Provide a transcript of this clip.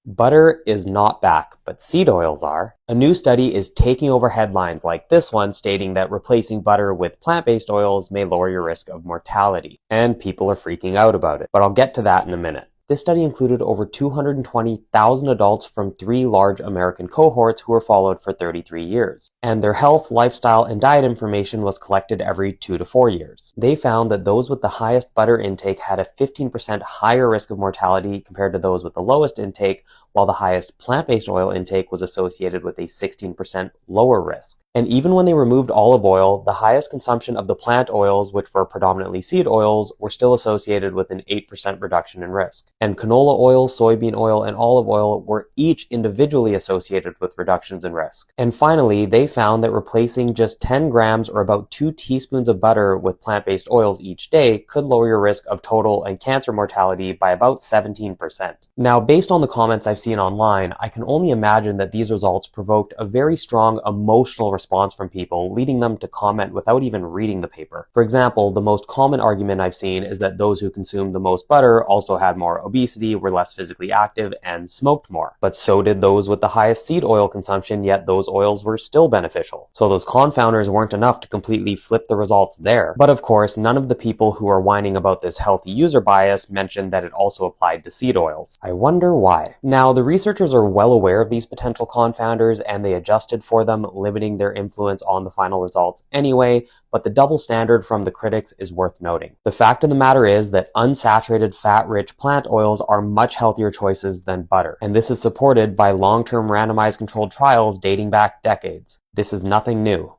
Butter is not back, but seed oils are. A new study is taking over headlines like this one stating that replacing butter with plant-based oils may lower your risk of mortality. And people are freaking out about it. But I'll get to that in a minute. This study included over 220,000 adults from 3 large American cohorts who were followed for 33 years. And their health, lifestyle, and diet information was collected every 2 to 4 years. They found that those with the highest butter intake had a 15% higher risk of mortality compared to those with the lowest intake, while the highest plant-based oil intake was associated with a 16% lower risk. And even when they removed olive oil, the highest consumption of the plant oils, which were predominantly seed oils, were still associated with an 8% reduction in risk. And canola oil, soybean oil, and olive oil were each individually associated with reductions in risk. And finally, they found that replacing just 10 grams or about 2 teaspoons of butter with plant-based oils each day could lower your risk of total and cancer mortality by about 17%. Now, based on the comments I've seen online, I can only imagine that these results provoked a very strong emotional response from people, leading them to comment without even reading the paper. For example, the most common argument I've seen is that those who consumed the most butter also had more obesity, were less physically active, and smoked more. But so did those with the highest seed oil consumption, yet those oils were still beneficial. So those confounders weren't enough to completely flip the results there. But of course, none of the people who are whining about this healthy user bias mentioned that it also applied to seed oils. I wonder why. Now, the researchers are well aware of these potential confounders, and they adjusted for them, limiting their influence on the final results anyway, but the double standard from the critics is worth noting. The fact of the matter is that unsaturated fat-rich plant oils are much healthier choices than butter, and this is supported by long-term randomized controlled trials dating back decades. This is nothing new.